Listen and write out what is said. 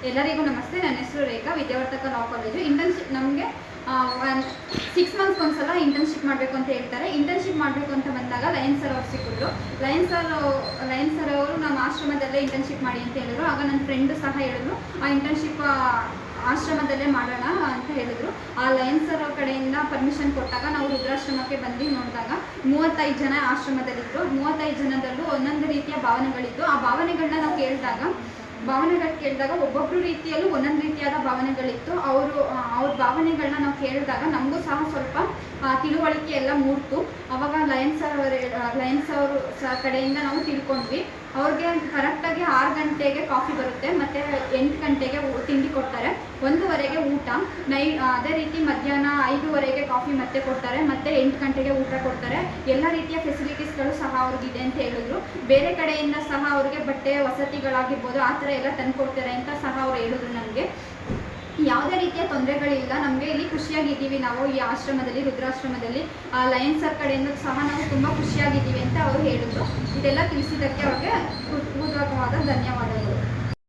ಎಲ್ಲರಿಗೂ ನಮಸ್ತೆ. ನನ್ನ ಹೆಸರು ರೇಖಾ, ವಿದ್ಯಾವರ್ತಕ ಲಾ ಕಾಲೇಜು. ಇಂಟರ್ನ್ಶಿಪ್ ನಮಗೆ 6 ಮಂತ್ಸ್ಗೆ ಒಂದ್ಸಲ ಇಂಟರ್ನ್ಶಿಪ್ ಮಾಡಬೇಕು ಅಂತ ಹೇಳ್ತಾರೆ. ಇಂಟರ್ನ್ಶಿಪ್ ಮಾಡಬೇಕು ಅಂತ ಬಂದಾಗ ಲಯನ್ ಸರ್ ಅವ್ರು ಸಿಕ್ಕಿದ್ರು. ಲಯನ್ ಸರ್ ಅವರು ನಮ್ಮ ಆಶ್ರಮದಲ್ಲೇ ಇಂಟರ್ನ್ಶಿಪ್ ಮಾಡಿ ಅಂತ ಹೇಳಿದ್ರು. ಆಗ ನನ್ನ ಫ್ರೆಂಡು ಸಹ ಹೇಳಿದ್ರು ಆ ಇಂಟರ್ನ್ಶಿಪ್ ಆಶ್ರಮದಲ್ಲೇ ಮಾಡೋಣ ಅಂತ ಹೇಳಿದ್ರು. ಆ ಲಯನ್ ಸರ್ ಕಡೆಯಿಂದ ಪರ್ಮಿಷನ್ ಕೊಟ್ಟಾಗ ನಾವು ರುದ್ರಾಶ್ರಮಕ್ಕೆ ಬಂದು ನೋಡಿದಾಗ 35 ಜನ ಆಶ್ರಮದಲ್ಲಿದ್ದರು. 35 ಜನದಲ್ಲೂ ಒಂದೊಂದು ರೀತಿಯ ಭಾವನೆಗಳಿತ್ತು. ಆ ಭಾವನೆಗಳನ್ನ ನಾವು ಕೇಳಿದಾಗ ಒಬ್ಬೊಬ್ಬರು ರೀತಿಯಲ್ಲೂ ಒಂದೊಂದು ರೀತಿಯಾದ ಭಾವನೆಗಳಿತ್ತು. ಅವ್ರ ಭಾವನೆಗಳನ್ನ ನಾವು ಕೇಳಿದಾಗ ನಮಗೂ ಸಹ ಸ್ವಲ್ಪ ತಿಳುವಳಿಕೆ ಎಲ್ಲ ಮೂಡ್ತು. ಅವಾಗ ಲಯನ್ಸ್ ಅವರು ಕಡೆಯಿಂದ ನಾವು ತಿಳ್ಕೊಂಡ್ವಿ. ಅವ್ರಿಗೆ ಕರೆಕ್ಟಾಗಿ 6 ಗಂಟೆಗೆ ಕಾಫಿ ಬರುತ್ತೆ, ಮತ್ತು 8 ಗಂಟೆಗೆ ತಿಂಡಿ ಕೊಡ್ತಾರೆ, 1:15ಗೆ ಊಟ, ಅದೇ ರೀತಿ ಮಧ್ಯಾಹ್ನ 5:15ಗೆ ಕಾಫಿ ಮತ್ತೆ ಕೊಡ್ತಾರೆ, ಮತ್ತು 8 ಗಂಟೆಗೆ ಊಟ ಕೊಡ್ತಾರೆ. ಎಲ್ಲ ರೀತಿಯ ಫೆಸಿಲಿಟೀಸ್ಗಳು ಸಹ ಅವ್ರಿಗಿದೆ ಅಂತ ಹೇಳಿದ್ರು. ಬೇರೆ ಕಡೆಯಿಂದ ಸಹ ಅವ್ರಿಗೆ ಬಟ್ಟೆ ವಸತಿಗಳಾಗಿರ್ಬೋದು ಆ ಥರ ಎಲ್ಲ ತಂದುಕೊಡ್ತಾರೆ ಅಂತ ಸಹ ಅವ್ರು ಹೇಳಿದ್ರು. ನಮಗೆ ಯಾವುದೇ ರೀತಿಯ ತೊಂದರೆಗಳಿಲ್ಲ, ನಮಗೆ ಇಲ್ಲಿ ಖುಷಿಯಾಗಿದ್ದೀವಿ ನಾವು ಈ ಆಶ್ರಮದಲ್ಲಿ, ರುದ್ರಾಶ್ರಮದಲ್ಲಿ. ಲಯನ್ ಸರ್ ಕಡೆಯಿಂದ ಸಹ ನಾವು ತುಂಬ ಖುಷಿಯಾಗಿದ್ದೀವಿ ಅಂತ ಅವರು ಹೇಳಿದ್ರು. ಇದೆಲ್ಲ ತಿಳಿಸಿದ್ದಕ್ಕೆ ಅವ್ರಿಗೆ ಹೃತ್ಪೂರ್ವಕವಾದ ಧನ್ಯವಾದಗಳು.